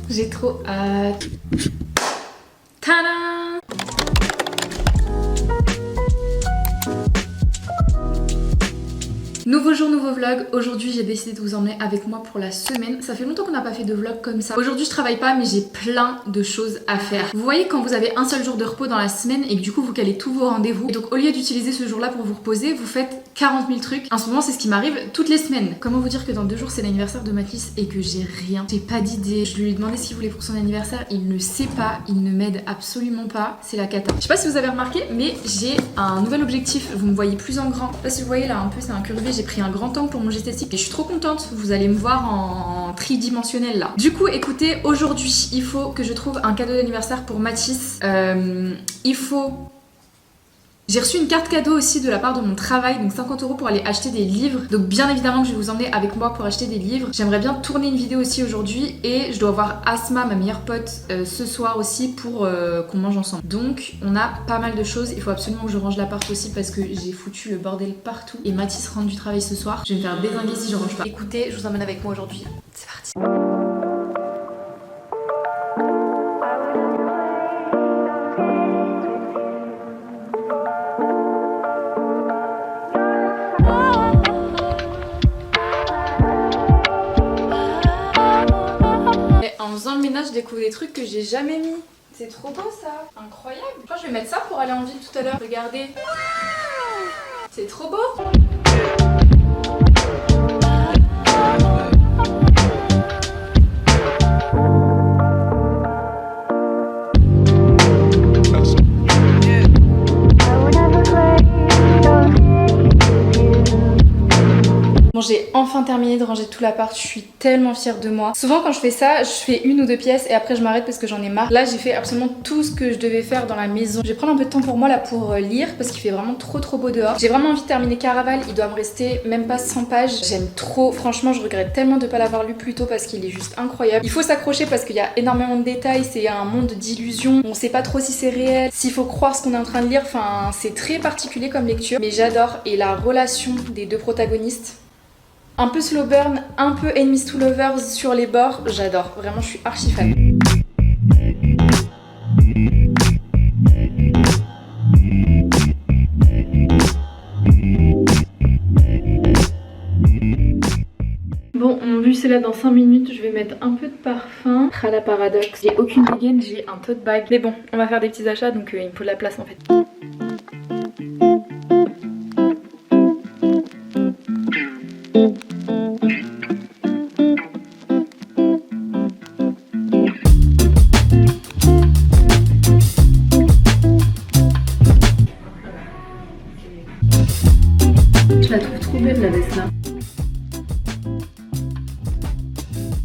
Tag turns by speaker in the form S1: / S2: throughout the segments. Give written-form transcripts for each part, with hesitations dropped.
S1: J'ai trop hâte. Tada! Nouveau jour, nouveau vlog. Aujourd'hui j'ai décidé de vous emmener avec moi pour la semaine. Ça fait longtemps qu'on n'a pas fait de vlog comme ça. Aujourd'hui je travaille pas mais j'ai plein de choses à faire. Vous voyez quand vous avez un seul jour de repos dans la semaine et que du coup vous calez tous vos rendez-vous. Et donc au lieu d'utiliser ce jour là pour vous reposer, vous faites 40 000 trucs. En ce moment c'est ce qui m'arrive toutes les semaines. Comment vous dire que dans 2 jours c'est l'anniversaire de Mathis et que j'ai rien. J'ai pas d'idée. Je lui ai demandé ce qu'il voulait pour son anniversaire. Il ne sait pas. Il ne m'aide absolument pas. C'est la cata. Je sais pas si vous avez remarqué mais j'ai un nouvel objectif. Vous me voyez plus en grand. Là si vous voyez là un peu c'est incurvé. J'ai pris un grand angle pour mon esthétique et je suis trop contente. Vous allez me voir en tridimensionnel là. Du coup, écoutez, aujourd'hui, il faut que je trouve un cadeau d'anniversaire pour Mathis. J'ai reçu une carte cadeau aussi de la part de mon travail, donc 50 € pour aller acheter des livres. Donc bien évidemment que je vais vous emmener avec moi pour acheter des livres. J'aimerais bien tourner une vidéo aussi aujourd'hui et je dois voir Asma, ma meilleure pote, ce soir aussi pour qu'on mange ensemble. Donc on a pas mal de choses. Il faut absolument que je range l'appart aussi parce que j'ai foutu le bordel partout. Et Mathis rentre du travail ce soir. Je vais me faire dézinguer si je range pas. Écoutez, je vous emmène avec moi aujourd'hui. C'est parti. En faisant le ménage, je découvre des trucs que j'ai jamais mis. C'est trop beau ça, incroyable. Je crois que je vais mettre ça pour aller en ville tout à l'heure. Regardez. C'est trop beau. Bon, j'ai enfin terminé de ranger tout l'appart, je suis tellement fière de moi. Souvent quand je fais ça, je fais 1 ou 2 pièces et après je m'arrête parce que j'en ai marre. Là j'ai fait absolument tout ce que je devais faire dans la maison. Je vais prendre un peu de temps pour moi là pour lire parce qu'il fait vraiment trop beau dehors. J'ai vraiment envie de terminer Caraval, il doit me rester même pas 100 pages. J'aime trop, franchement je regrette tellement de pas l'avoir lu plus tôt parce qu'il est juste incroyable. Il faut s'accrocher parce qu'il y a énormément de détails, c'est un monde d'illusions. On sait pas trop si c'est réel, s'il faut croire ce qu'on est en train de lire, enfin c'est très particulier comme lecture. Mais j'adore et la relation des 2 protagonistes. Un peu slow burn, un peu enemies to lovers sur les bords, j'adore, vraiment je suis archi fan. Bon, mon bus est là dans 5 minutes, je vais mettre un peu de parfum. La paradoxe, j'ai aucune dégaine, j'ai un tote bag. Mais bon, on va faire des petits achats donc il me faut de la place en fait. Je la trouve trop belle la veste là.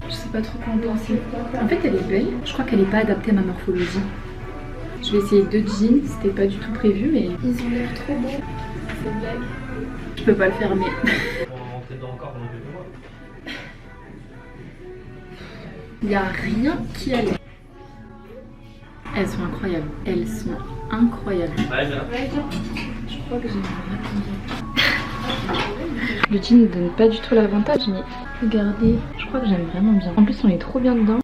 S1: Je sais pas trop quoi en penser. En fait elle est belle. Je crois qu'elle est pas adaptée à ma morphologie. Je vais essayer 2 jeans, c'était pas du tout prévu mais ils ont l'air trop beaux. C'est blague. Je peux pas le fermer. Il n'y a rien qui allait. Elles sont incroyables. Elles sont incroyables. Je crois que j'ai le jean ne donne pas du tout l'avantage, mais regardez, je crois que j'aime vraiment bien. En plus, on est trop bien dedans.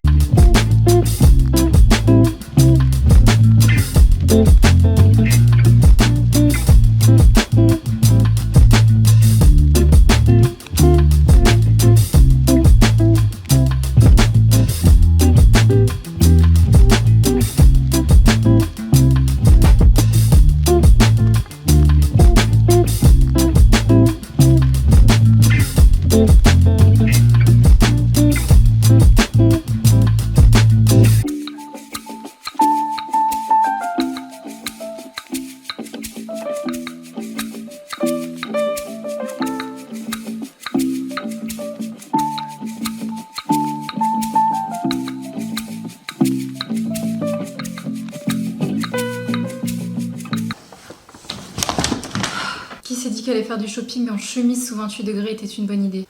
S1: Qui s'est dit qu'aller faire du shopping en chemise sous 28 degrés était une bonne idée?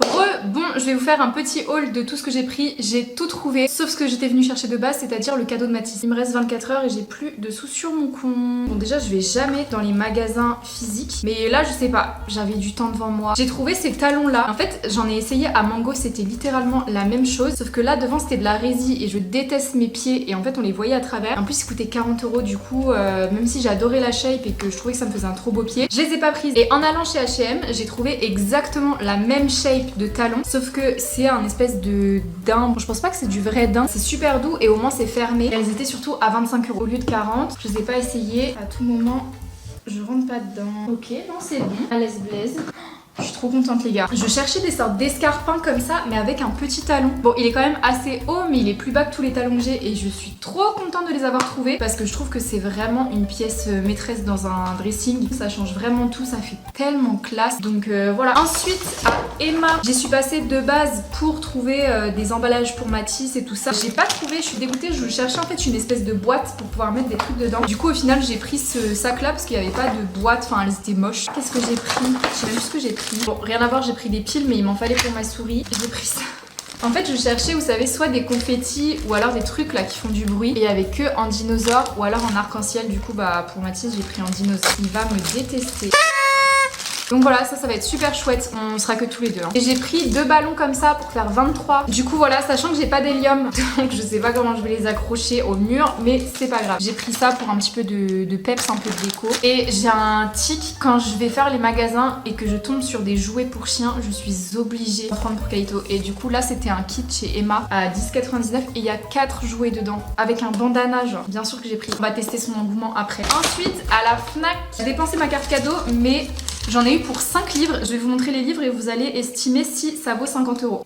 S1: Bon je vais vous faire un petit haul de tout ce que j'ai pris. J'ai tout trouvé, sauf ce que j'étais venue chercher de base, c'est-à-dire le cadeau de Mathis. Il me reste 24 heures et j'ai plus de sous sur mon compte. Bon, déjà, je vais jamais dans les magasins physiques, mais là, je sais pas, j'avais du temps devant moi. J'ai trouvé ces talons-là. En fait, j'en ai essayé à Mango, c'était littéralement la même chose, sauf que là, devant, c'était de la résille et je déteste mes pieds et en fait, on les voyait à travers. En plus, ils coûtaient 40 €, du coup, même si j'adorais la shape et que je trouvais que ça me faisait un trop beau pied, je les ai pas prises. Et en allant chez H&M, j'ai trouvé exactement la même shape de talon, sauf que c'est un espèce de daim. Bon, je pense pas que c'est du vrai daim, c'est super doux et au moins c'est fermé. Elles étaient surtout à 25 € au lieu de 40. Je les ai pas essayées. À tout moment, je rentre pas dedans. Ok, non, c'est bon. À l'aise blaise. Je suis trop contente les gars. Je cherchais des sortes d'escarpins comme ça mais avec un petit talon. Bon, il est quand même assez haut mais il est plus bas que tous les talons que j'ai et je suis trop contente de les avoir trouvés parce que je trouve que c'est vraiment une pièce maîtresse dans un dressing. Ça change vraiment tout, ça fait tellement classe. Donc voilà. Ensuite à Emma, j'y suis passée de base pour trouver des emballages pour Mathis et tout ça. J'ai pas trouvé, je suis dégoûtée. Je cherchais en fait une espèce de boîte pour pouvoir mettre des trucs dedans. Du coup au final j'ai pris ce sac là parce qu'il n'y avait pas de boîte, enfin elles étaient moches. Qu'est-ce que j'ai pris? Je sais même plus ce que j'ai pris. Bon, rien à voir, j'ai pris des piles mais il m'en fallait pour ma souris. J'ai pris ça. En fait, je cherchais, vous savez, soit des confettis ou alors des trucs là qui font du bruit. Et il y avait que en dinosaure ou alors en arc-en-ciel. Du coup, bah pour Mathis, j'ai pris en dinosaure. Il va me détester. Donc voilà, ça va être super chouette, on sera que tous les deux. Et j'ai pris 2 ballons comme ça pour faire 23. Du coup voilà, sachant que j'ai pas d'hélium, donc je sais pas comment je vais les accrocher au mur, mais c'est pas grave. J'ai pris ça pour un petit peu de peps, un peu de déco. Et j'ai un tic, quand je vais faire les magasins et que je tombe sur des jouets pour chiens, je suis obligée d'en prendre pour Kaito. Et du coup là, c'était un kit chez Emma à 10,99 et il y a 4 jouets dedans, avec un bandana genre. Bien sûr que j'ai pris. On va tester son engouement après. Ensuite, à la Fnac, j'ai dépensé ma carte cadeau, mais j'en ai eu pour 5 livres, je vais vous montrer les livres et vous allez estimer si ça vaut 50 €.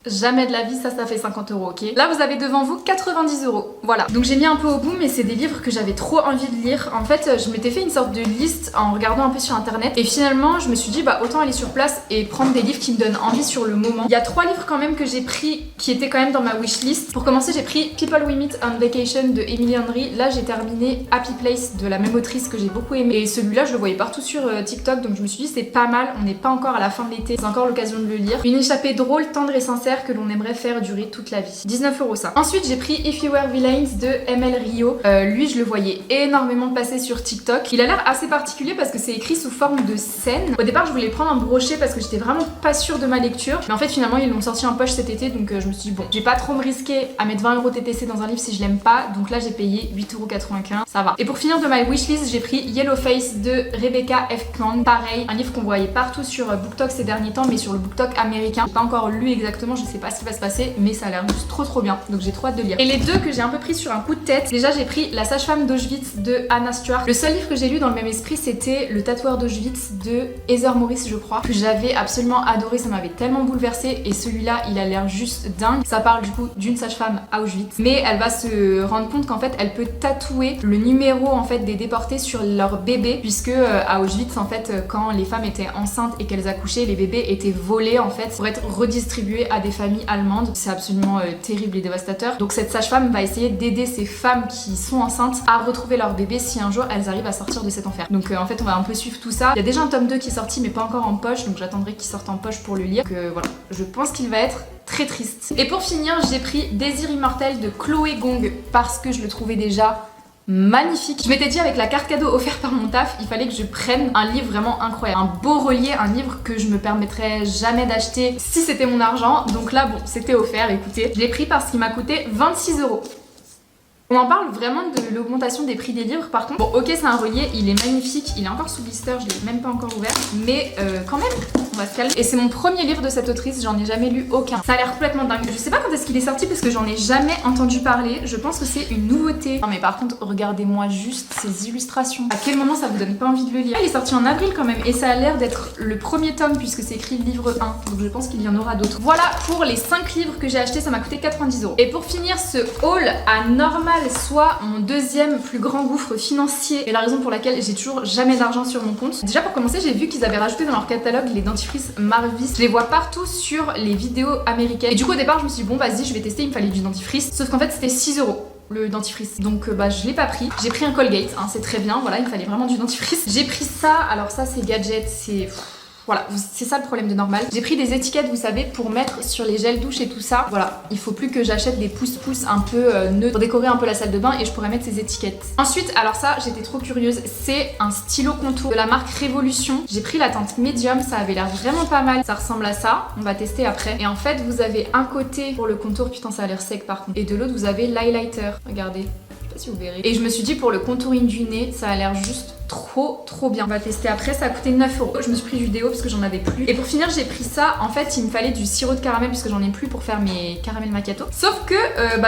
S1: Jamais de la vie, ça fait 50 €, ok? Là, vous avez devant vous 90 €. Voilà. Donc j'ai mis un peu au bout, mais c'est des livres que j'avais trop envie de lire. En fait, je m'étais fait une sorte de liste en regardant un peu sur internet. Et finalement, je me suis dit, bah autant aller sur place et prendre des livres qui me donnent envie sur le moment. Il y a 3 livres quand même que j'ai pris qui étaient quand même dans ma wishlist. Pour commencer, j'ai pris People We Meet on Vacation de Emily Henry. Là, j'ai terminé Happy Place de la même autrice que j'ai beaucoup aimé. Et celui-là, je le voyais partout sur TikTok. Donc je me suis dit, c'est pas mal. On n'est pas encore à la fin de l'été. C'est encore l'occasion de le lire. Une échappée drôle, tendre et sincère que l'on aimerait faire durer toute la vie. 19 € ça. Ensuite j'ai pris If You Were Villains de ML Rio. Lui je le voyais énormément passer sur TikTok. Il a l'air assez particulier parce que c'est écrit sous forme de scène. Au départ je voulais prendre un brochet parce que j'étais vraiment pas sûre de ma lecture. Mais en fait finalement ils l'ont sorti en poche cet été donc je me suis dit bon, je vais pas trop me risquer à mettre 20 € TTC dans un livre si je l'aime pas. Donc là j'ai payé 8,95 €. Ça va. Et pour finir de my wishlist j'ai pris Yellow Face de Rebecca F. Klang. Pareil, un livre qu'on voyait partout sur BookTok ces derniers temps mais sur le BookTok américain. J'ai pas encore lu exactement, je sais pas ce qui va se passer mais ça a l'air juste trop bien donc j'ai trop hâte de lire. Et les deux que j'ai un peu pris sur un coup de tête, déjà j'ai pris La sage-femme d'Auschwitz de Anna Stuart. Le seul livre que j'ai lu dans le même esprit c'était Le tatoueur d'Auschwitz de Heather Morris je crois, que j'avais absolument adoré, ça m'avait tellement bouleversée et celui-là il a l'air juste dingue. Ça parle du coup d'une sage-femme à Auschwitz mais elle va se rendre compte qu'en fait elle peut tatouer le numéro en fait des déportés sur leur bébé puisque à Auschwitz en fait quand les femmes étaient enceintes et qu'elles accouchaient, les bébés étaient volés en fait pour être redistribués à des familles allemandes. C'est absolument terrible et dévastateur. Donc cette sage-femme va essayer d'aider ces femmes qui sont enceintes à retrouver leur bébé si un jour elles arrivent à sortir de cet enfer. Donc en fait on va un peu suivre tout ça. Il y a déjà un tome 2 qui est sorti mais pas encore en poche donc j'attendrai qu'il sorte en poche pour le lire. Donc voilà, je pense qu'il va être très triste. Et pour finir j'ai pris Désir immortel de Chloé Gong parce que je le trouvais déjà magnifique. Je m'étais dit avec la carte cadeau offerte par mon taf, il fallait que je prenne un livre vraiment incroyable. Un beau relié, un livre que je me permettrais jamais d'acheter si c'était mon argent. Donc là, bon, c'était offert, écoutez. Je l'ai pris parce qu'il m'a coûté 26 €. On en parle vraiment de l'augmentation des prix des livres par contre. Bon ok c'est un relié, il est magnifique, il est encore sous blister, je l'ai même pas encore ouvert. Mais quand même, on va se calmer. Et c'est mon premier livre de cette autrice, j'en ai jamais lu aucun. Ça a l'air complètement dingue. Je sais pas quand est-ce qu'il est sorti parce que j'en ai jamais entendu parler. Je pense que c'est une nouveauté. Non mais par contre, regardez-moi juste ces illustrations. À quel moment ça vous donne pas envie de le lire? Il est sorti en avril quand même et ça a l'air d'être le premier tome puisque c'est écrit livre 1. Donc je pense qu'il y en aura d'autres. Voilà pour les 5 livres que j'ai achetés, ça m'a coûté 90 €. Et pour finir ce haul à normal soit mon deuxième plus grand gouffre financier et la raison pour laquelle j'ai toujours jamais d'argent sur mon compte. Déjà pour commencer j'ai vu qu'ils avaient rajouté dans leur catalogue les dentifrices Marvis. Je les vois partout sur les vidéos américaines et du coup au départ je me suis dit bon vas-y je vais tester, il me fallait du dentifrice sauf qu'en fait c'était 6 € le dentifrice donc bah je l'ai pas pris. J'ai pris un Colgate hein, c'est très bien, voilà il me fallait vraiment du dentifrice. J'ai pris ça, alors ça c'est gadget, c'est Voilà, c'est ça le problème de Normal. J'ai pris des étiquettes, vous savez, pour mettre sur les gels douche et tout ça. Voilà, il faut plus que j'achète des pouces-pouces un peu neutres pour décorer un peu la salle de bain et je pourrais mettre ces étiquettes. Ensuite, alors ça, j'étais trop curieuse, c'est un stylo contour de la marque Révolution. J'ai pris la teinte médium, ça avait l'air vraiment pas mal. Ça ressemble à ça, on va tester après. Et en fait, vous avez un côté pour le contour, putain ça a l'air sec par contre. Et de l'autre, vous avez l'highlighter, regardez. Je sais pas si vous verrez. Et je me suis dit pour le contouring du nez, ça a l'air juste trop bien. On va tester après, ça a coûté 9 €. Je me suis pris du déo parce que j'en avais plus. Et pour finir, j'ai pris ça. En fait, il me fallait du sirop de caramel puisque j'en ai plus pour faire mes caramels macchiato. Sauf que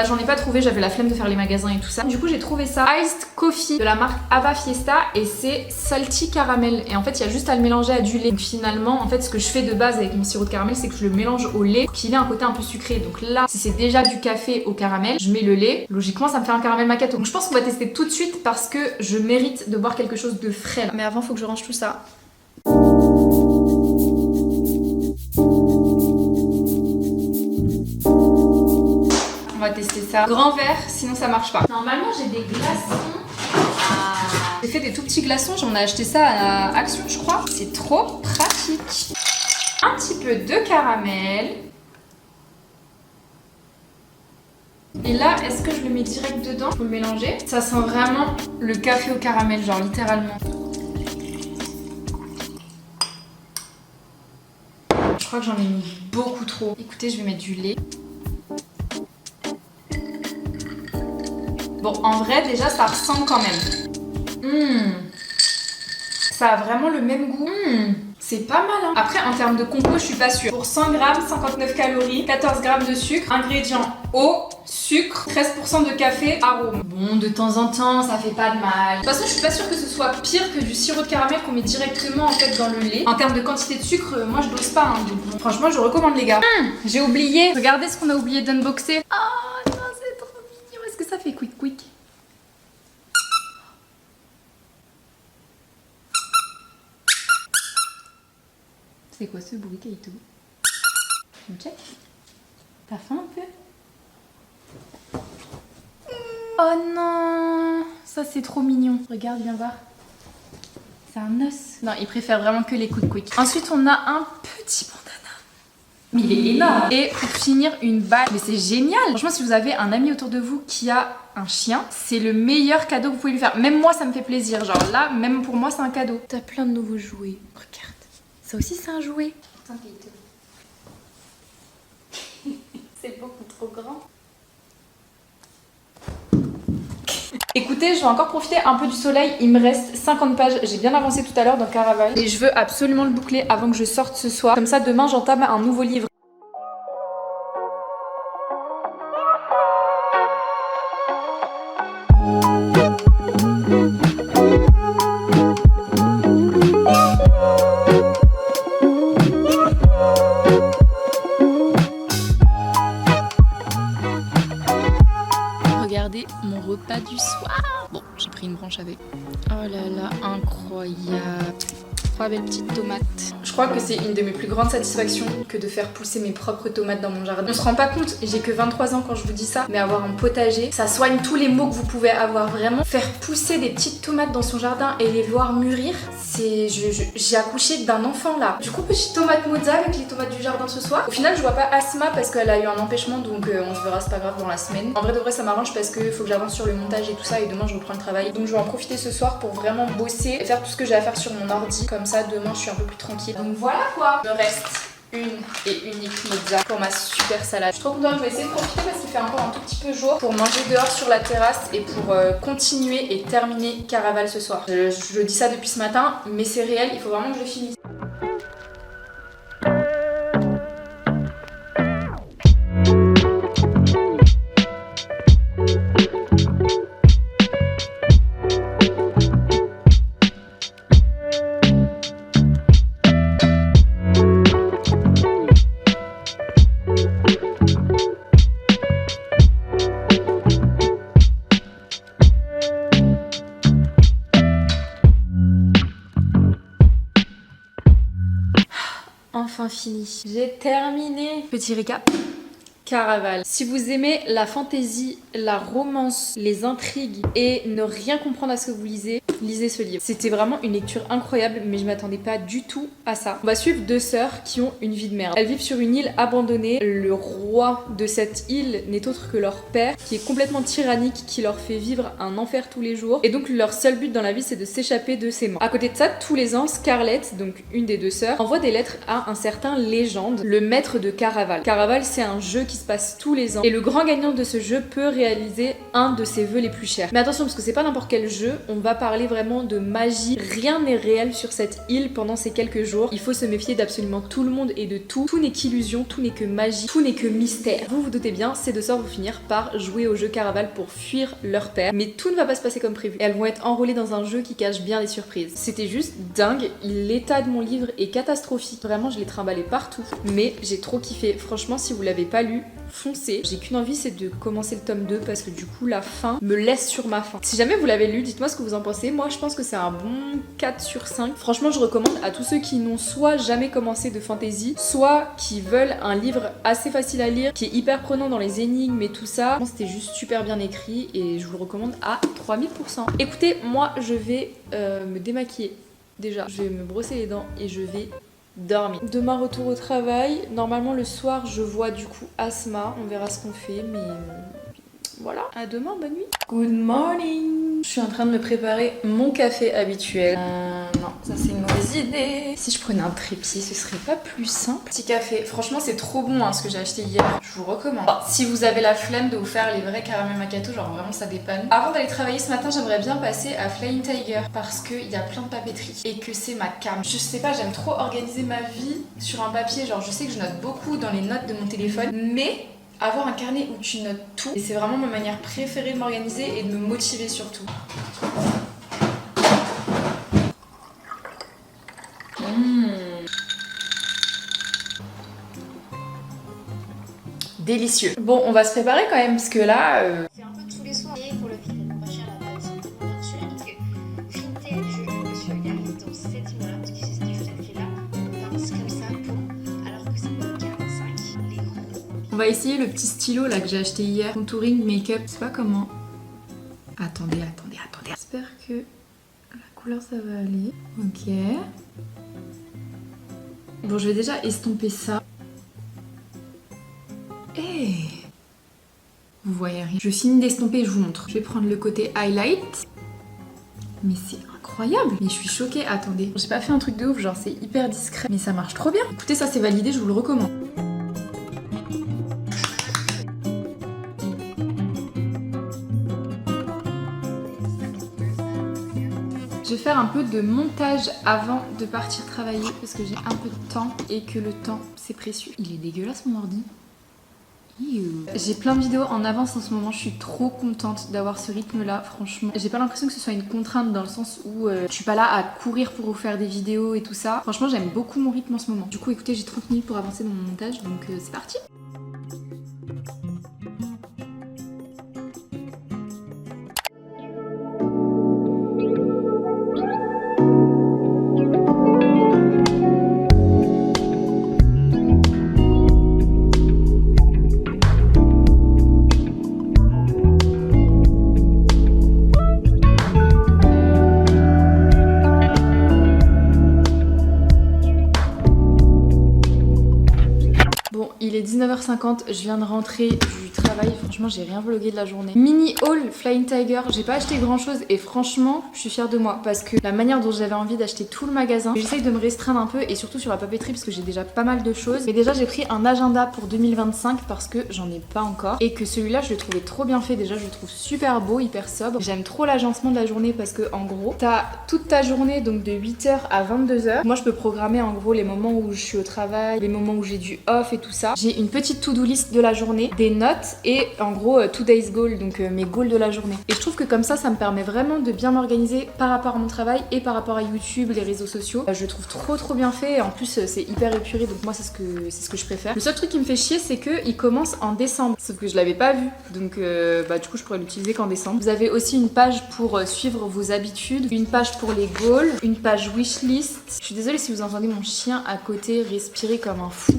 S1: j'en ai pas trouvé, j'avais la flemme de faire les magasins et tout ça. Du coup, j'ai trouvé ça. Iced Coffee de la marque Ava Fiesta et c'est salty caramel. Et en fait, il y a juste à le mélanger à du lait. Donc finalement, en fait, ce que je fais de base avec mon sirop de caramel, c'est que je le mélange au lait pour qu'il ait un côté un peu sucré. Donc là, si c'est déjà du café au caramel, je mets le lait. Logiquement, ça me fait un caramel macchiato. Donc je pense qu'on va tester tout de suite parce que je mérite de boire quelque chose de frais là. Mais avant, faut que je range tout ça. On va tester ça. Grand verre, sinon ça marche pas. Normalement, j'ai des glaçons. J'ai fait des tout petits glaçons, j'en ai acheté ça à Action, je crois. C'est trop pratique. Un petit peu de caramel. Et là, est-ce que je le mets direct dedans pour le mélanger? Ça sent vraiment le café au caramel, genre littéralement. Je crois que j'en ai mis beaucoup trop. Écoutez, je vais mettre du lait. Bon, en vrai, déjà, ça ressemble quand même. Ça a vraiment le même goût. C'est pas mal, hein. Après, en termes de compo, je suis pas sûre. Pour 100 grammes, 59 calories, 14 grammes de sucre, ingrédients eau, sucre, 13% de café, arôme. Bon, de temps en temps, ça fait pas de mal. De toute façon, je suis pas sûre que ce soit pire que du sirop de caramel qu'on met directement en fait dans le lait. En termes de quantité de sucre, moi je dose pas, hein. Donc, bon, franchement, je recommande les gars. J'ai oublié. Regardez ce qu'on a oublié d'unboxer. Oh non, c'est trop mignon. Est-ce que ça fait quick quick? C'est quoi ce bruit, Kaito? Tu me check? T'as faim un peu? Oh non! Ça c'est trop mignon. Regarde, viens voir. C'est un os. Non, il préfère vraiment que les quick. Ensuite, on a un petit bandana. Mais il est énorme. Et pour finir, une balle. Mais c'est génial! Franchement, si vous avez un ami autour de vous qui a un chien, c'est le meilleur cadeau que vous pouvez lui faire. Même moi, ça me fait plaisir. Genre là, même pour moi, c'est un cadeau. T'as plein de nouveaux jouets. Regarde. Ça aussi, c'est un jouet. Attends, c'est beaucoup trop grand. Écoutez, je vais encore profiter un peu du soleil. Il me reste 50 pages. J'ai bien avancé tout à l'heure dans Caraval. Et je veux absolument le boucler avant que je sorte ce soir. Comme ça, demain, j'entame un nouveau livre. Regardez mon repas du soir. Bon, j'ai pris une branche avec. Oh là là, incroyable. 3 belles petites tomates. Je crois que c'est une de mes plus grandes satisfactions que de faire pousser mes propres tomates dans mon jardin. On se rend pas compte, j'ai que 23 ans quand je vous dis ça, mais avoir un potager, ça soigne tous les maux que vous pouvez avoir vraiment. Faire pousser des petites tomates dans son jardin et les voir mûrir, c'est... J'ai accouché d'un enfant là. Du coup, petite tomate mozza avec les tomates du jardin ce soir. Au final, je vois pas Asma parce qu'elle a eu un empêchement, donc on se verra, c'est pas grave, dans la semaine. En vrai de vrai, ça m'arrange parce que faut que j'avance sur le montage et tout ça, et demain je reprends le travail. Donc je vais en profiter ce soir pour vraiment bosser et faire tout ce que j'ai à faire sur mon ordi. Comme ça, demain je suis un peu plus tranquille. Donc voilà quoi. Il me reste une et unique mozza pour ma super salade. Je suis trop contente, je vais essayer de profiter parce qu'il fait encore un tout petit peu jour pour manger dehors sur la terrasse et pour continuer et terminer Caraval ce soir. Je dis ça depuis ce matin, mais c'est réel, il faut vraiment que je finisse. Enfin fini. J'ai terminé. Petit récap. Caraval. Si vous aimez la fantaisie, la romance, les intrigues et ne rien comprendre à ce que vous lisez, lisez ce livre. C'était vraiment une lecture incroyable, mais je m'attendais pas du tout à ça. On va suivre deux sœurs qui ont une vie de merde. Elles vivent sur une île abandonnée. Le roi de cette île n'est autre que leur père, qui est complètement tyrannique, qui leur fait vivre un enfer tous les jours. Et donc leur seul but dans la vie, c'est de s'échapper de ses mains. À côté de ça, tous les ans, Scarlett, donc une des deux sœurs, envoie des lettres à un certain Légende, le maître de Caraval. Caraval, c'est un jeu qui se passe tous les ans. Et le grand gagnant de ce jeu peut réaliser un de ses vœux les plus chers. Mais attention, parce que c'est pas n'importe quel jeu, on va parler vraiment de magie. Rien n'est réel sur cette île pendant ces quelques jours. Il faut se méfier d'absolument tout le monde et de tout. Tout n'est qu'illusion, tout n'est que magie, tout n'est que mystère. Vous vous doutez bien, ces deux sœurs vont finir par jouer au jeu Caraval pour fuir leur père. Mais tout ne va pas se passer comme prévu. Et elles vont être enrôlées dans un jeu qui cache bien les surprises. C'était juste dingue. L'état de mon livre est catastrophique. Vraiment, je l'ai trimballé partout. Mais j'ai trop kiffé. Franchement, si vous l'avez pas lu, foncez. J'ai qu'une envie, c'est de commencer le tome 2 parce que du coup la fin me laisse sur ma faim. Si jamais vous l'avez lu, dites-moi ce que vous en pensez. Moi je pense que c'est un bon 4 sur 5. Franchement je recommande à tous ceux qui n'ont soit jamais commencé de fantasy, soit qui veulent un livre assez facile à lire, qui est hyper prenant dans les énigmes et tout ça. C'était juste super bien écrit et je vous le recommande à 3000%. Écoutez, moi je vais me démaquiller. Déjà, je vais me brosser les dents et je vais dormir. Demain retour au travail. Normalement le soir je vois du coup Asma. On verra ce qu'on fait mais voilà. À demain, bonne nuit. Good morning. Je suis en train de me préparer mon café habituel. Non, ça c'est une mauvaise idée. Si je prenais un trépied, ce serait pas plus simple. Petit café. Franchement c'est trop bon ce que j'ai acheté hier. Je vous recommande. Si vous avez la flemme de vous faire les vrais caramel macchiato, genre vraiment ça dépanne. Avant d'aller travailler ce matin, j'aimerais bien passer à Flying Tiger parce qu'il y a plein de papeterie et que c'est ma cam. Je sais pas, j'aime trop organiser ma vie sur un papier. Genre je sais que je note beaucoup dans les notes de mon téléphone, mais avoir un carnet où tu notes tout, et c'est vraiment ma manière préférée de m'organiser et de me motiver surtout. Délicieux. Bon, on va se préparer quand même parce que là...
S2: C'est un peu tous les soirs et pour le prix de pas cher à la base. Bien sûr, donc vintage, je suis regardée dans cette île-là parce que c'est ce qu'il faut écrit là. On pince comme ça pour... alors que c'est 45 les gros.
S1: On va essayer le petit stylo là que j'ai acheté hier. Contouring make-up, je sais pas comment. Attendez. J'espère que la couleur ça va aller. Ok. Bon, je vais déjà estomper ça. Hey, vous voyez rien. Je finis d'estomper et je vous montre. Je vais prendre le côté highlight. Mais c'est incroyable. Mais je suis choquée. Attendez. J'ai pas fait un truc de ouf, genre c'est hyper discret. Mais ça marche trop bien. Écoutez, ça c'est validé, je vous le recommande. Je vais faire un peu de montage avant de partir travailler parce que j'ai un peu de temps et que le temps c'est précieux. Il est dégueulasse mon ordi. J'ai plein de vidéos en avance en ce moment, je suis trop contente d'avoir ce rythme là, franchement. J'ai pas l'impression que ce soit une contrainte dans le sens où je suis pas là à courir pour vous faire des vidéos et tout ça. Franchement j'aime beaucoup mon rythme en ce moment. Du coup écoutez, j'ai 30 minutes pour avancer dans mon montage donc c'est parti. Il est 19h50, je viens de rentrer du travail, franchement j'ai rien vlogué de la journée. Mini haul Flying Tiger, j'ai pas acheté grand chose et franchement je suis fière de moi parce que la manière dont j'avais envie d'acheter tout le magasin, j'essaye de me restreindre un peu et surtout sur la papeterie parce que j'ai déjà pas mal de choses. Mais déjà j'ai pris un agenda pour 2025 parce que j'en ai pas encore et que celui-là je le trouvais trop bien fait. Déjà je le trouve super beau, hyper sobre. J'aime trop l'agencement de la journée parce que en gros t'as toute ta journée donc de 8h à 22h. Moi je peux programmer en gros les moments où je suis au travail, les moments où j'ai du off et tout ça. J'ai une petite to-do list de la journée, des notes et en gros today's goal, donc mes goals de la journée. Et je trouve que comme ça me permet vraiment de bien m'organiser par rapport à mon travail et par rapport à YouTube, les réseaux sociaux. Je le trouve trop bien fait et en plus c'est hyper épuré donc moi c'est ce que je préfère. Le seul truc qui me fait chier c'est qu'il commence en décembre, sauf que je l'avais pas vu donc du coup je pourrais l'utiliser qu'en décembre. Vous avez aussi une page pour suivre vos habitudes, une page pour les goals, une page wishlist. Je suis désolée si vous entendez mon chien à côté respirer comme un fou.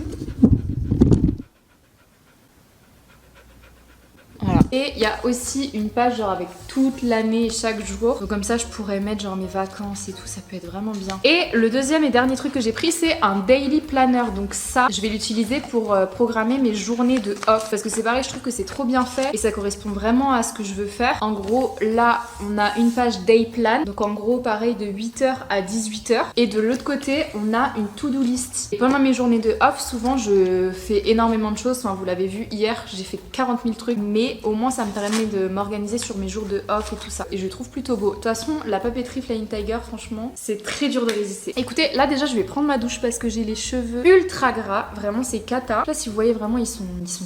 S1: Et il y a aussi une page genre avec toute l'année chaque jour. Donc comme ça je pourrais mettre genre mes vacances et tout, ça peut être vraiment bien. Et le deuxième et dernier truc que j'ai pris, c'est un daily planner. Donc ça, je vais l'utiliser pour programmer mes journées de off. Parce que c'est pareil, je trouve que c'est trop bien fait et ça correspond vraiment à ce que je veux faire. En gros, là, on a une page day plan. Donc en gros, pareil, de 8h à 18h. Et de l'autre côté, on a une to-do list. Et pendant mes journées de off, souvent, je fais énormément de choses. Enfin, vous l'avez vu hier, j'ai fait 40 000 trucs. Mais au moins, ça me permet de m'organiser sur mes jours de off et tout ça. Et je le trouve plutôt beau. De toute façon, la papeterie Flying Tiger, franchement, c'est très dur de résister. Écoutez, là déjà, je vais prendre ma douche parce que j'ai les cheveux ultra gras. Vraiment, c'est cata. Je sais pas si vous voyez, vraiment, ils sont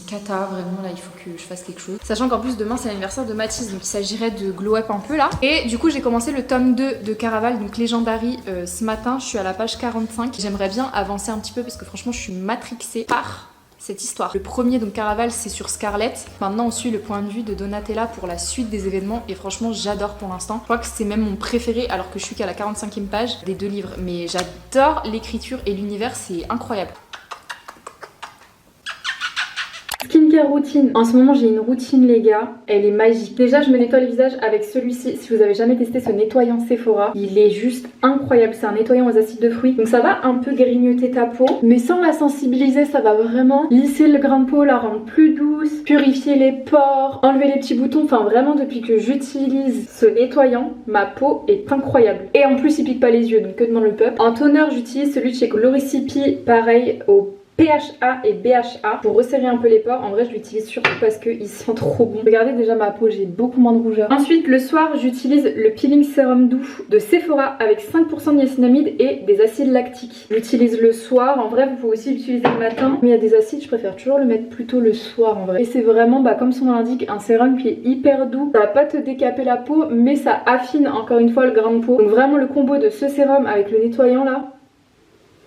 S1: cata. Vraiment, là, il faut que je fasse quelque chose. Sachant qu'en plus, demain, c'est l'anniversaire de Mathis. Donc, il s'agirait de glow up un peu là. Et du coup, j'ai commencé le tome 2 de Caraval, donc Legendary, ce matin. Je suis à la page 45. J'aimerais bien avancer un petit peu parce que franchement, je suis matrixée par cette histoire. Le premier, donc Caraval, c'est sur Scarlett. Maintenant, on suit le point de vue de Donatella pour la suite des événements et franchement, j'adore pour l'instant. Je crois que c'est même mon préféré alors que je suis qu'à la 45e page des 2 livres. Mais j'adore l'écriture et l'univers, c'est incroyable. Skincare routine. En ce moment, j'ai une routine, les gars. Elle est magique. Déjà, je me nettoie le visage avec celui-ci. Si vous avez jamais testé ce nettoyant Sephora, il est juste incroyable. C'est un nettoyant aux acides de fruits. Donc ça va un peu grignoter ta peau, mais sans la sensibiliser, ça va vraiment lisser le grain de peau, la rendre plus douce, purifier les pores, enlever les petits boutons. Enfin, vraiment, depuis que j'utilise ce nettoyant, ma peau est incroyable. Et en plus, il pique pas les yeux, donc que demande le peuple. En toner, j'utilise celui de chez Gloricipi, pareil, au PHA et BHA pour resserrer un peu les pores. En vrai, je l'utilise surtout parce qu'il sent trop bon. Regardez déjà ma peau, j'ai beaucoup moins de rougeur. Ensuite, le soir, j'utilise le peeling sérum doux de Sephora avec 5% de niacinamide et des acides lactiques. J'utilise le soir. En vrai, vous pouvez aussi l'utiliser le matin. Mais il y a des acides, je préfère toujours le mettre plutôt le soir en vrai. Et c'est vraiment, comme son nom l'indique, un sérum qui est hyper doux. Ça va pas te décaper la peau, mais ça affine encore une fois le grain de peau. Donc vraiment le combo de ce sérum avec le nettoyant là,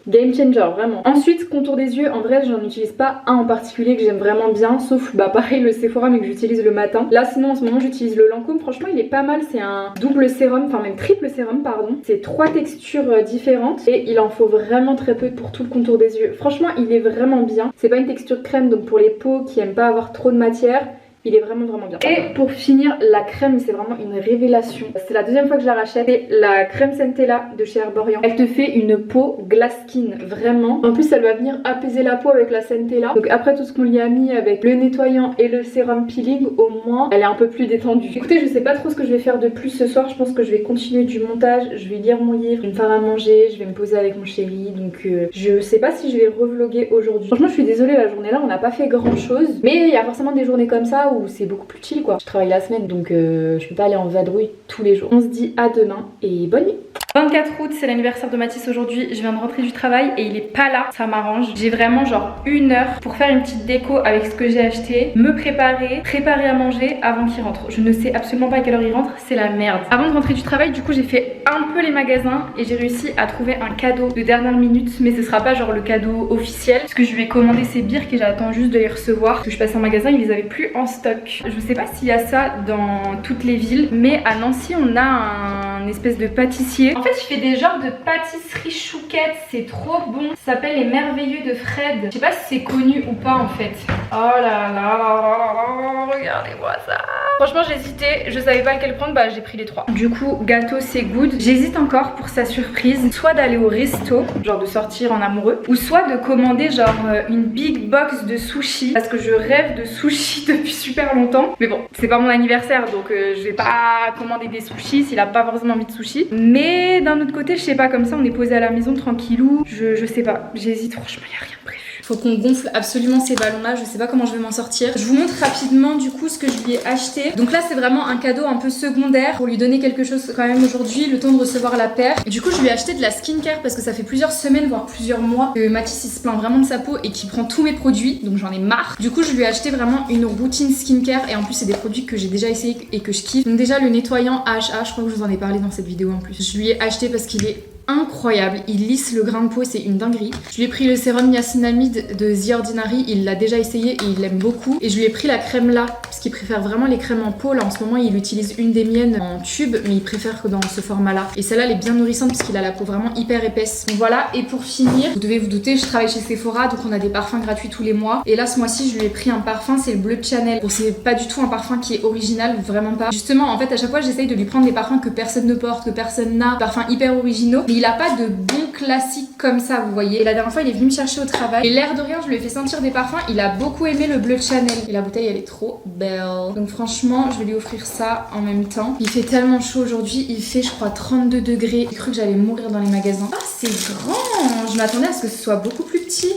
S1: game changer, vraiment. Ensuite, contour des yeux, en vrai, j'en utilise pas un en particulier que j'aime vraiment bien, sauf pareil le Sephora mais que j'utilise le matin. Là, sinon en ce moment, j'utilise le Lancôme. Franchement, il est pas mal. C'est un double sérum, enfin même triple sérum, pardon. C'est 3 textures différentes et il en faut vraiment très peu pour tout le contour des yeux. Franchement, il est vraiment bien. C'est pas une texture crème, donc pour les peaux qui aiment pas avoir trop de matière, il est vraiment bien. Et pour finir, la crème, c'est vraiment une révélation. C'est la deuxième fois que je la rachète. C'est la crème Centella de chez Herborian. Elle te fait une peau glass skin, vraiment. En plus, elle va venir apaiser la peau avec la Centella. Donc après tout ce qu'on y a mis avec le nettoyant et le sérum peeling, au moins, elle est un peu plus détendue. Écoutez, je sais pas trop ce que je vais faire de plus ce soir. Je pense que je vais continuer du montage. Je vais lire mon livre, je vais me faire à manger, je vais me poser avec mon chéri. Donc je sais pas si je vais revlogger aujourd'hui. Franchement, je suis désolée, la journée là, on n'a pas fait grand chose. Mais il y a forcément des journées comme ça où c'est beaucoup plus chill quoi. Je travaille la semaine donc je peux pas aller en vadrouille tous les jours. On se dit à demain et bonne nuit. 24 août, c'est l'anniversaire de Mathis aujourd'hui. Je viens de rentrer du travail et il est pas là, ça m'arrange. J'ai vraiment genre 1 heure pour faire une petite déco avec ce que j'ai acheté, me préparer à manger avant qu'il rentre. Je ne sais absolument pas à quelle heure il rentre, c'est la merde. Avant de rentrer du travail, du coup, j'ai fait un peu les magasins et j'ai réussi à trouver un cadeau de dernière minute, mais ce sera pas genre le cadeau officiel parce que je lui ai commandé ces birks et j'attends juste de les recevoir. Parce que je passe en magasin, ils les avaient plus en stock. Je sais pas s'il y a ça dans toutes les villes, mais à Nancy, on a un espèce de pâtissier. En fait, il fait des genres de pâtisseries chouquettes, c'est trop bon. Ça s'appelle les Merveilleux de Fred. Je sais pas si c'est connu ou pas en fait. Oh là là, regardez-moi ça. Franchement, j'hésitais, je savais pas lequel prendre, j'ai pris les 3. Du coup, gâteau c'est good. J'hésite encore pour sa surprise, soit d'aller au resto, genre de sortir en amoureux, ou soit de commander genre une big box de sushi, parce que je rêve de sushi depuis super longtemps. Mais bon, c'est pas mon anniversaire, donc je vais pas commander des sushis s'il a pas forcément envie de sushi. Mais d'un autre côté, je sais pas, comme ça on est posé à la maison tranquillou. Je sais pas, j'hésite, franchement, y a rien de prévu. Faut qu'on gonfle absolument ces ballons là, je sais pas comment je vais m'en sortir. Je vous montre rapidement du coup ce que je lui ai acheté. Donc là c'est vraiment un cadeau un peu secondaire pour lui donner quelque chose quand même aujourd'hui, le temps de recevoir la paire. Et du coup je lui ai acheté de la skincare parce que ça fait plusieurs semaines voire plusieurs mois que Mathis il se plaint vraiment de sa peau et qu'il prend tous mes produits, donc j'en ai marre. Du coup je lui ai acheté vraiment une routine skincare et en plus c'est des produits que j'ai déjà essayé et que je kiffe. Donc déjà le nettoyant AHA, je crois que je vous en ai parlé dans cette vidéo en plus. Je lui ai acheté parce qu'il est incroyable, il lisse le grain de peau, c'est une dinguerie. Je lui ai pris le sérum niacinamide de The Ordinary, il l'a déjà essayé et il l'aime beaucoup. Et je lui ai pris la crème là, parce qu'il préfère vraiment les crèmes en peau. Là en ce moment il utilise une des miennes en tube, mais il préfère que dans ce format là. Et celle-là elle est bien nourrissante parce qu'il a la peau vraiment hyper épaisse. Donc voilà, et pour finir, vous devez vous douter, je travaille chez Sephora, donc on a des parfums gratuits tous les mois. Et là ce mois-ci je lui ai pris un parfum, c'est le Bleu de Chanel. Bon c'est pas du tout un parfum qui est original, vraiment pas. Justement en fait à chaque fois j'essaye de lui prendre des parfums que personne ne porte, que personne n'a, parfums hyper originaux. Mais il a pas de bons classiques comme ça, vous voyez. Et la dernière fois il est venu me chercher au travail et l'air de rien je lui ai fait sentir des parfums, il a beaucoup aimé le Bleu de Chanel. Et la bouteille elle est trop belle. Donc franchement je vais lui offrir ça en même temps. Il fait tellement chaud aujourd'hui, il fait je crois 32 degrés. J'ai cru que j'allais mourir dans les magasins. Ah c'est grand, je m'attendais à ce que ce soit beaucoup plus petit.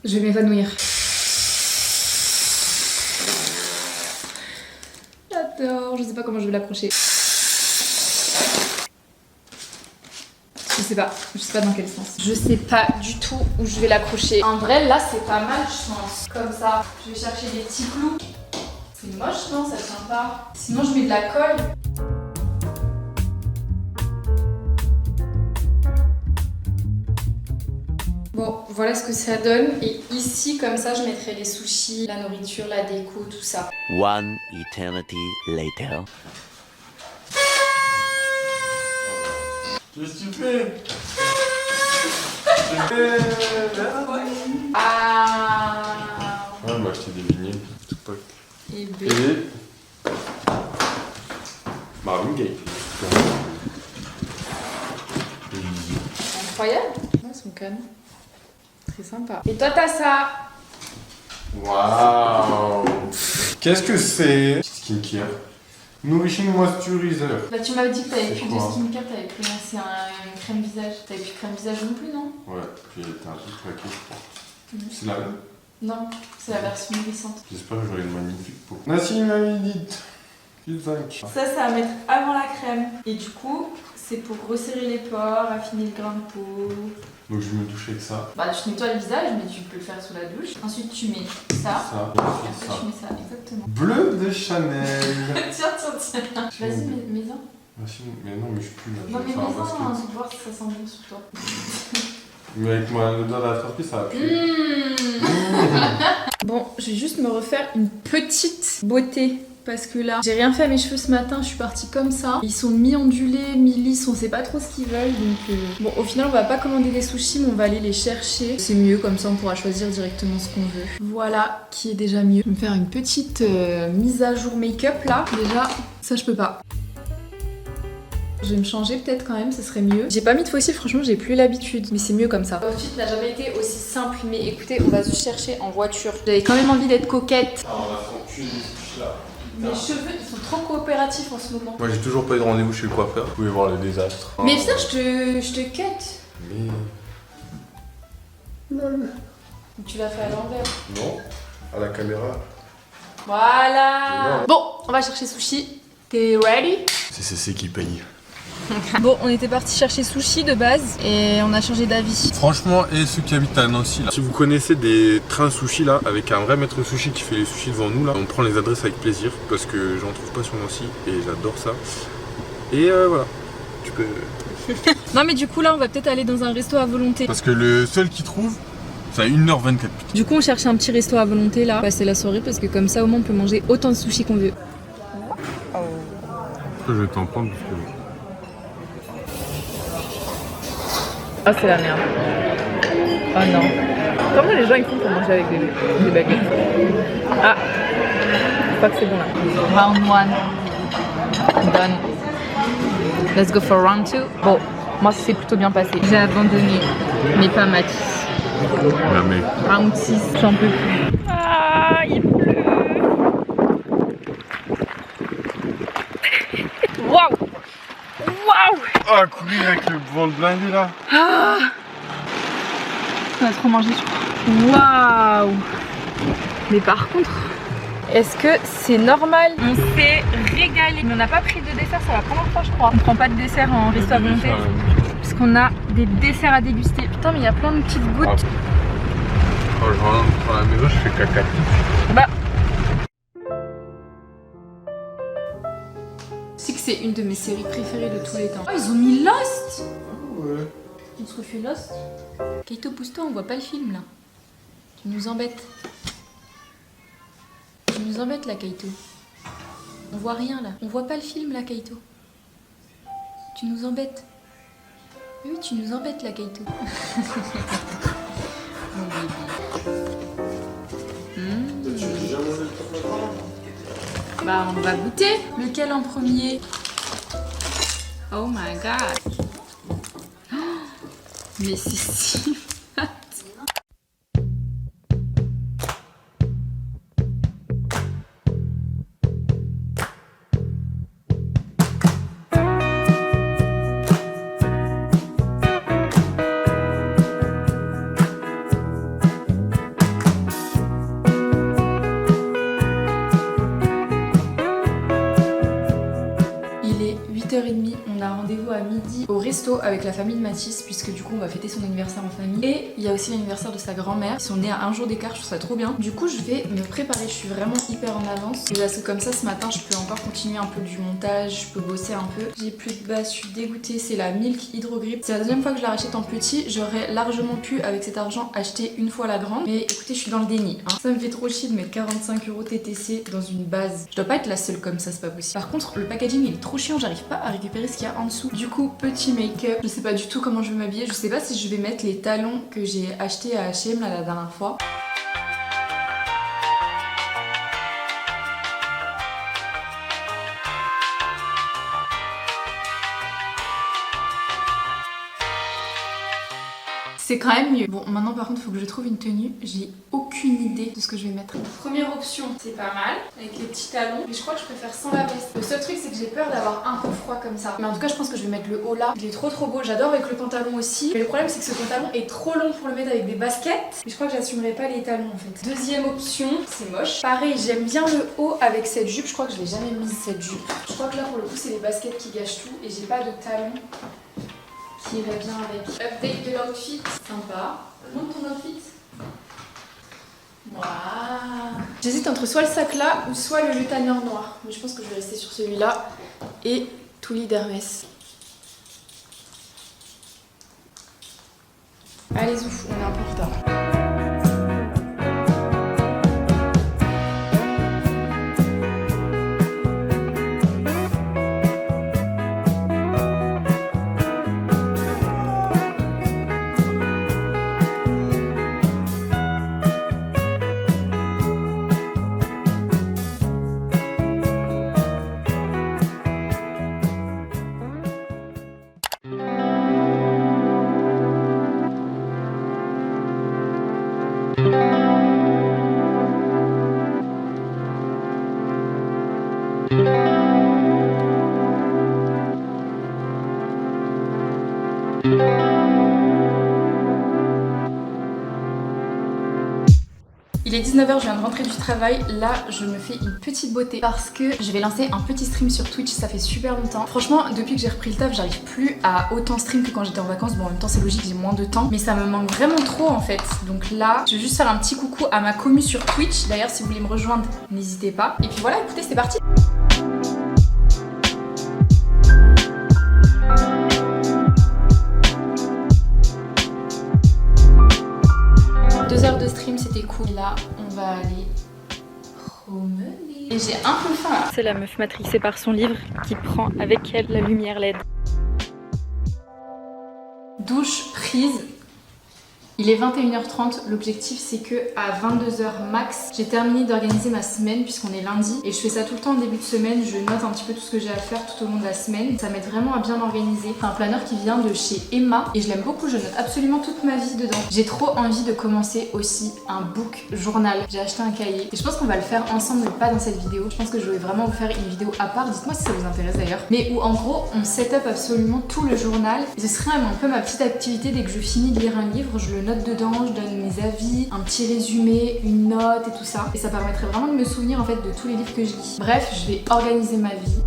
S1: Je vais m'évanouir. J'adore, je sais pas comment je vais l'accrocher. Je sais pas dans quel sens. Je sais pas du tout où je vais l'accrocher. En vrai, là c'est pas mal, je pense. Comme ça, je vais chercher des petits clous. C'est moche, non? Ça tient pas. Sinon, je mets de la colle. Bon, voilà ce que ça donne. Et ici, comme ça, je mettrai les sushis, la nourriture, la déco, tout ça.
S3: One eternity later.
S4: Qu'est-ce que tu fais?
S1: Ah.
S4: Ouais, moi acheté des vinyles, Tupac.
S1: Et B.
S4: Et Marvin Gaye.
S1: Incroyable. Ouais, son canon. Très sympa. Et toi, t'as ça.
S4: Waouh. Qu'est-ce que c'est? Skincare. Nourishing Moisturizer.
S1: Bah, tu m'avais dit que t'avais
S4: C'est
S1: plus de
S4: quoi?
S1: skincare, t'avais plus c'est un crème visage. T'avais plus de crème visage non plus, non?
S4: Ouais, puis t'as un truc craqué, je crois.
S1: Mhm.
S4: C'est la même?
S1: Non, c'est la version nourrissante.
S4: J'espère que j'aurai une magnifique peau. Niacinamide.
S1: Ça, c'est à mettre avant la crème. Et du coup, c'est pour resserrer les pores, affiner le grain de peau.
S4: Donc je vais me doucher avec ça.
S1: Bah, tu nettoies le visage, mais tu peux le faire sous la douche. Ensuite, tu mets ça.
S4: Ça.
S1: Et après, tu mets ça, exactement.
S4: Bleu de Chanel.
S1: Tiens. Vas-y, mets-en.
S4: Mais non, mais je suis plus là. Je
S1: Non,
S4: vais
S1: mais
S4: faire un
S1: mets-en,
S4: basket.
S1: hein, pour voir si ça sent bon sur toi.
S4: Mais avec mon odeur d'afterpie, ça va plus.
S1: Bon, je vais juste me refaire une petite beauté. Parce que là, j'ai rien fait à mes cheveux ce matin, je suis partie comme ça. Ils sont mi-ondulés, mi-lisses, on sait pas trop ce qu'ils veulent. Donc bon, au final, on va pas commander des sushis, mais on va aller les chercher. C'est mieux, comme ça on pourra choisir directement ce qu'on veut. Voilà, qui est déjà mieux. Je vais me faire une petite mise à jour make-up là. Déjà, ça je peux pas. Je vais me changer peut-être quand même, ça serait mieux. J'ai pas mis de fossiles, franchement j'ai plus l'habitude, mais c'est mieux comme ça. L'outfit n'a jamais été aussi simple, mais écoutez, on va se chercher en voiture. J'avais quand même envie d'être coquette.
S4: Ah, on va s'enculer des sushis là.
S1: Mes cheveux, ils sont trop coopératifs en ce moment.
S4: Moi j'ai toujours pas eu de rendez-vous chez le coiffeur. Vous pouvez voir le désastre.
S1: Mais viens, je te cut.
S4: Mais. Lol.
S1: Tu l'as fait à l'envers.
S4: Non, à la caméra.
S1: Voilà.
S4: Non.
S1: Bon, on va chercher sushi. T'es ready?
S4: C'est CC qui paye.
S1: Bon, on était parti chercher sushi de base et on a changé d'avis.
S4: Franchement, et ceux qui habitent à Nancy là, si vous connaissez des trains sushi là, avec un vrai maître sushi qui fait les sushis devant nous là, on prend les adresses avec plaisir parce que j'en trouve pas sur Nancy et j'adore ça. Et voilà, tu peux.
S1: Non mais du coup là on va peut-être aller dans un resto à volonté.
S4: Parce que le seul qui trouve, c'est à 1h24.
S1: Du coup on cherche un petit resto à volonté là, passer la soirée parce que comme ça au moins on peut manger autant de sushi qu'on veut.
S4: Je vais t'en prendre parce que.
S5: Ah, c'est la merde. Oh non. Comment les gens ils font pour manger avec des baguettes? Ah, je crois que c'est bon là. Round 1. Done. Let's go for round 2. Bon, moi ça s'est plutôt bien passé. J'ai abandonné, mais pas Mathis.
S4: Jamais.
S5: Round 6, j'en peux plus. Ah, il pleut. Waouh! Waouh!
S4: Ah, courir avec le ventre blindé là.
S5: Ah, on a trop mangé, je crois. Waouh! Mais par contre, est-ce que c'est normal? On s'est régalé. Mais on n'a pas pris de dessert, ça va prendre froid, je crois. On prend pas de dessert en resto à volonté. Parce qu'on a des desserts à déguster. Putain, mais il y a plein de petites gouttes.
S4: Quand je rentre dans la maison, je fais caca.
S5: Bah.
S1: c'est une de mes séries préférées de tous les temps. Oh, ils ont mis Lost.
S4: Ouais.
S1: On se refait Lost. Kaito, pousse-toi, on voit pas le film là. Tu nous embêtes. Tu nous embêtes là, Kaito. On voit rien là. On voit pas le film là, Kaito. Tu nous embêtes. Oui, tu nous embêtes là, Kaito. Mon bébé.
S4: Tu as déjà mangé le chocolat?
S1: Bah, on va goûter. Lequel en premier? Oh my god. Oh, mais c'est si fat. Il est 8h30, on a rendez-vous à midi au resto avec la famille de Mathis puisque du coup on va fêter son anniversaire en famille. Et il y a aussi l'anniversaire de sa grand-mère. Ils sont nés à un jour d'écart, je trouve ça trop bien. Du coup je vais me préparer, je suis vraiment hyper en avance. Parce que comme ça ce matin je peux encore continuer un peu du montage, je peux bosser un peu. J'ai plus de base, je suis dégoûtée, c'est la Milk Hydro Grip. C'est la deuxième fois que je la rachète en petit, j'aurais largement pu avec cet argent acheter une fois la grande. Mais écoutez je suis dans le déni. Hein. Ça me fait trop chier de mettre 45 € TTC dans une base. Je dois pas être la seule comme ça, c'est pas possible. Par contre le packaging il est trop chiant, j'arrive pas à récupérer ce qu'il y a en dessous. Du coup, petit make-up. Je sais pas du tout comment je vais m'habiller. Je sais pas si je vais mettre les talons que j'ai achetés à H&M la dernière fois. C'est quand même mieux. Bon, maintenant par contre, il faut que je trouve une tenue. J'ai aucune idée de ce que je vais mettre. Première option, c'est pas mal, avec les petits talons. Mais je crois que je préfère sans la veste. Le seul truc, c'est que j'ai peur d'avoir un peu froid comme ça. Mais en tout cas, je pense que je vais mettre le haut là. Il est trop beau. J'adore avec le pantalon aussi. Mais le problème, c'est que ce pantalon est trop long pour le mettre avec des baskets. Et je crois que j'assumerai pas les talons en fait. Deuxième option, c'est moche. Pareil, j'aime bien le haut avec cette jupe. Je crois que je l'ai jamais mise cette jupe. Je crois que là, pour le coup, c'est les baskets qui gâchent tout. Et j'ai pas de talons qui irait bien avec. Update de l'outfit, sympa. Montre ton outfit. Waouh. J'hésite entre soit le sac là ou soit le Lutania en noir. Mais je pense que je vais rester sur celui-là. Et Tully d'Hermès. Allez ouf, on est un peu en retard. Il est 19h, je viens de rentrer du travail. Là, je me fais une petite beauté parce que je vais lancer un petit stream sur Twitch. Ça fait super longtemps. Franchement, depuis que j'ai repris le taf, j'arrive plus à autant stream que quand j'étais en vacances. Bon, en même temps, c'est logique, j'ai moins de temps. Mais ça me manque vraiment trop en fait. Donc là, je vais juste faire un petit coucou à ma commu sur Twitch. D'ailleurs, si vous voulez me rejoindre, n'hésitez pas. Et puis voilà, écoutez, c'est parti. De stream, c'était cool. Et là, on va aller promener. Et j'ai un peu faim là.
S5: C'est la meuf matrixée par son livre qui prend avec elle la lumière LED.
S1: Douche prise. Il est 21h30, l'objectif c'est que à 22h max, j'ai terminé d'organiser ma semaine puisqu'on est lundi et je fais ça tout le temps en début de semaine, je note un petit peu tout ce que j'ai à faire tout au long de la semaine. Ça m'aide vraiment à bien organiser. C'est un planeur qui vient de chez Emma et je l'aime beaucoup, je note absolument toute ma vie dedans. J'ai trop envie de commencer aussi un book journal. J'ai acheté un cahier et je pense qu'on va le faire ensemble mais pas dans cette vidéo. Je pense que je vais vraiment vous faire une vidéo à part, dites-moi si ça vous intéresse d'ailleurs. Mais où en gros on set up absolument tout le journal et ce serait un peu ma petite activité dès que je finis de lire un livre, je le note dedans, je donne mes avis, un petit résumé, une note et tout ça. Et ça permettrait vraiment de me souvenir en fait de tous les livres que je lis. Bref, je vais organiser ma vie.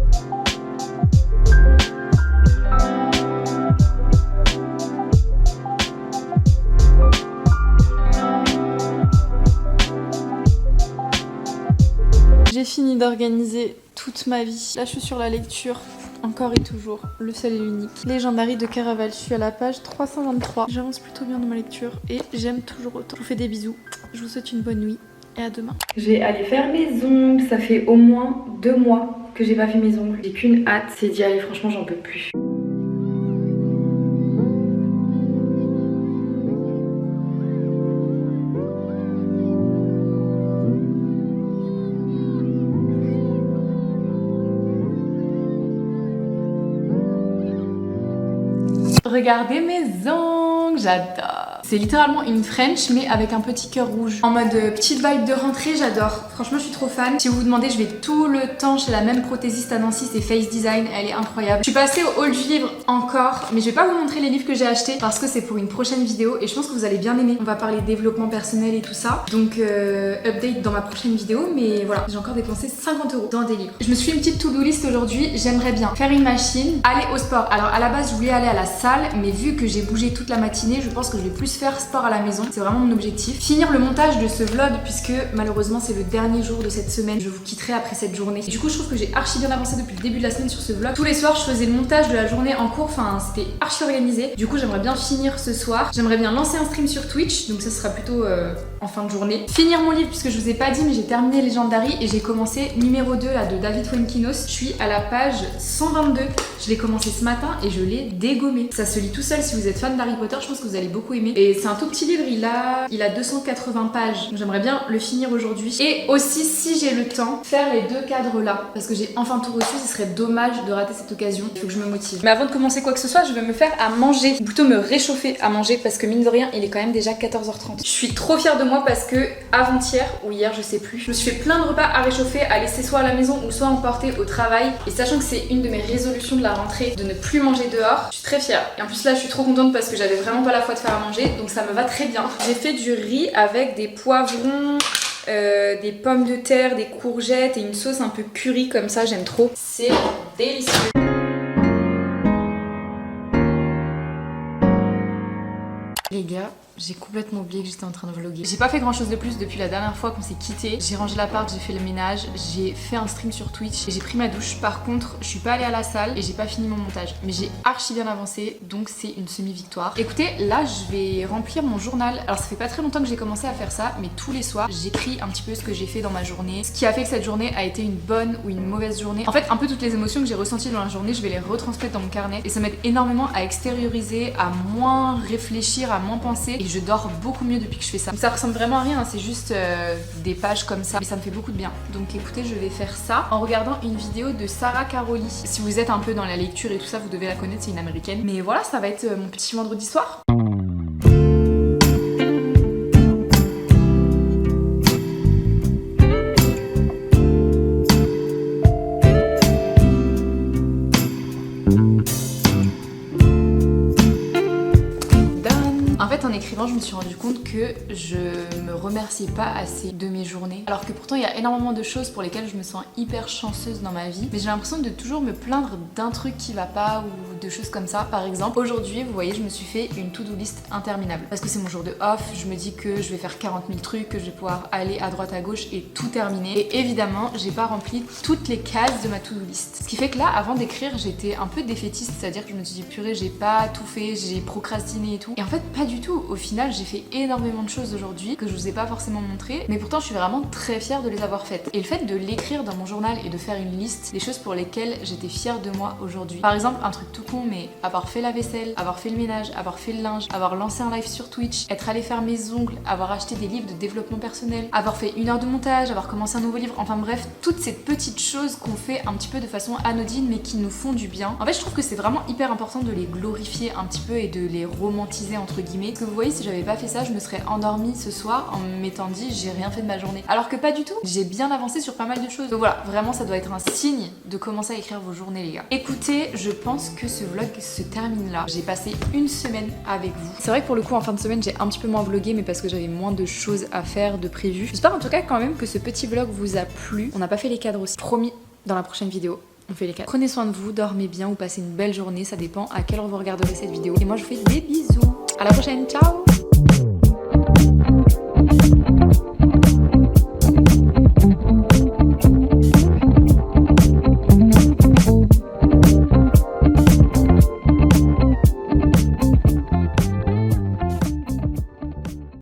S1: J'ai fini d'organiser toute ma vie. Là, je suis sur la lecture. Encore et toujours, le seul et l'unique. Legendary de Caraval, je suis à la page 323. J'avance plutôt bien dans ma lecture et j'aime toujours autant. Je vous fais des bisous, je vous souhaite une bonne nuit et à demain. Je vais aller faire mes ongles, ça fait au moins 2 mois que j'ai pas fait mes ongles. J'ai qu'une hâte, c'est d'y aller, franchement j'en peux plus. Regardez mes ongles, j'adore. C'est littéralement une French mais avec un petit cœur rouge. En mode petite vibe de rentrée, j'adore. Franchement, je suis trop fan. Si vous vous demandez, je vais tout le temps chez la même prothésiste à Nancy, c'est Face Design, elle est incroyable. Je suis passée au haul du livre encore, mais je vais pas vous montrer les livres que j'ai achetés parce que c'est pour une prochaine vidéo et je pense que vous allez bien aimer. On va parler développement personnel et tout ça. Donc update dans ma prochaine vidéo, mais voilà, j'ai encore dépensé 50 € dans des livres. Je me suis fait une petite to-do list aujourd'hui. J'aimerais bien faire une machine, aller au sport. Alors à la base, je voulais aller à la salle, mais vu que j'ai bougé toute la matinée, je pense que je vais plus faire sport à la maison. C'est vraiment mon objectif. Finir le montage de ce vlog puisque malheureusement c'est le dernier jour de cette semaine. Je vous quitterai après cette journée. Et du coup, je trouve que j'ai archi bien avancé depuis le début de la semaine sur ce vlog. Tous les soirs, je faisais le montage de la journée en cours. Enfin, c'était archi organisé. Du coup, j'aimerais bien finir ce soir. J'aimerais bien lancer un stream sur Twitch. Donc ça sera plutôt en fin de journée. Finir mon livre puisque je vous ai pas dit, mais j'ai terminé Legendary et j'ai commencé numéro 2 là de David Fuenkinos. Je suis à la page 122. Je l'ai commencé ce matin et je l'ai dégommé. Ça se lit tout seul. Si vous êtes fan d'Harry Potter, je pense que vous allez beaucoup aimer. Et c'est un tout petit livre, il a 280 pages. J'aimerais bien le finir aujourd'hui. Et aussi, si j'ai le temps, faire les 2 cadres là. Parce que j'ai enfin tout reçu, ce serait dommage de rater cette occasion. Il faut que je me motive. Mais avant de commencer quoi que ce soit, je vais me faire à manger. Ou plutôt me réchauffer à manger parce que mine de rien, il est quand même déjà 14h30. Je suis trop fière de moi parce que avant-hier ou hier, je sais plus, je me suis fait plein de repas à réchauffer, à laisser soit à la maison ou soit emporter au travail. Et sachant que c'est une de mes résolutions de la rentrée de ne plus manger dehors, je suis très fière. Et en plus là, je suis trop contente parce que j'avais vraiment pas la foi de faire à manger, donc ça me va très bien. J'ai fait du riz avec des poivrons, des pommes de terre, des courgettes et une sauce un peu curry comme ça, j'aime trop. C'est délicieux. Les gars, j'ai complètement oublié que j'étais en train de vlogger. J'ai pas fait grand chose de plus depuis la dernière fois qu'on s'est quitté. J'ai rangé l'appart, j'ai fait le ménage, j'ai fait un stream sur Twitch et j'ai pris ma douche. Par contre, je suis pas allée à la salle et j'ai pas fini mon montage. Mais j'ai archi bien avancé, donc c'est une semi-victoire. Écoutez, là je vais remplir mon journal. Alors ça fait pas très longtemps que j'ai commencé à faire ça, mais tous les soirs j'écris un petit peu ce que j'ai fait dans ma journée, ce qui a fait que cette journée a été une bonne ou une mauvaise journée. En fait, un peu toutes les émotions que j'ai ressenties dans la journée, je vais les retransmettre dans mon carnet et ça m'aide énormément à extérioriser, à moins réfléchir, à moins penser. Et je dors beaucoup mieux depuis que je fais ça. Donc ça ressemble vraiment à rien, hein, c'est juste des pages comme ça, mais ça me fait beaucoup de bien. Donc écoutez, je vais faire ça en regardant une vidéo de Sarah Caroli. Si vous êtes un peu dans la lecture et tout ça, vous devez la connaître, c'est une américaine. Mais voilà, ça va être mon petit vendredi soir. En écrivant, je me suis rendu compte que je me remerciais pas assez de mes journées. Alors que pourtant, il y a énormément de choses pour lesquelles je me sens hyper chanceuse dans ma vie. Mais j'ai l'impression de toujours me plaindre d'un truc qui va pas ou de choses comme ça. Par exemple, aujourd'hui, vous voyez, je me suis fait une to-do list interminable. Parce que c'est mon jour de off, je me dis que je vais faire 40 000 trucs, que je vais pouvoir aller à droite à gauche et tout terminer. Et évidemment, j'ai pas rempli toutes les cases de ma to-do list. Ce qui fait que là, avant d'écrire, j'étais un peu défaitiste. C'est-à-dire que je me suis dit, purée, j'ai pas tout fait, j'ai procrastiné et tout. Et en fait, pas du tout. Au final, j'ai fait énormément de choses aujourd'hui que je vous ai pas forcément montré, mais pourtant je suis vraiment très fière de les avoir faites. Et le fait de l'écrire dans mon journal et de faire une liste des choses pour lesquelles j'étais fière de moi aujourd'hui. Par exemple, un truc tout con, mais avoir fait la vaisselle, avoir fait le ménage, avoir fait le linge, avoir lancé un live sur Twitch, être allé faire mes ongles, avoir acheté des livres de développement personnel, avoir fait 1 heure de montage, avoir commencé un nouveau livre, enfin bref, toutes ces petites choses qu'on fait un petit peu de façon anodine mais qui nous font du bien. En fait, je trouve que c'est vraiment hyper important de les glorifier un petit peu et de les romantiser entre guillemets. Parce que vous voyez, si j'avais pas fait ça, je me serais endormie ce soir en m'étant dit j'ai rien fait de ma journée. Alors que pas du tout, j'ai bien avancé sur pas mal de choses. Donc voilà, vraiment ça doit être un signe de commencer à écrire vos journées les gars. Écoutez, je pense que ce vlog se termine là. J'ai passé une semaine avec vous. C'est vrai que pour le coup en fin de semaine j'ai un petit peu moins vlogué mais parce que j'avais moins de choses à faire de prévues. J'espère en tout cas quand même que ce petit vlog vous a plu. On n'a pas fait les cadres aussi. Promis, dans la prochaine vidéo on fait les cadres. Prenez soin de vous, dormez bien ou passez une belle journée, ça dépend à quelle heure vous regarderez cette vidéo. Et moi je vous fais des bisous. À la prochaine, ciao.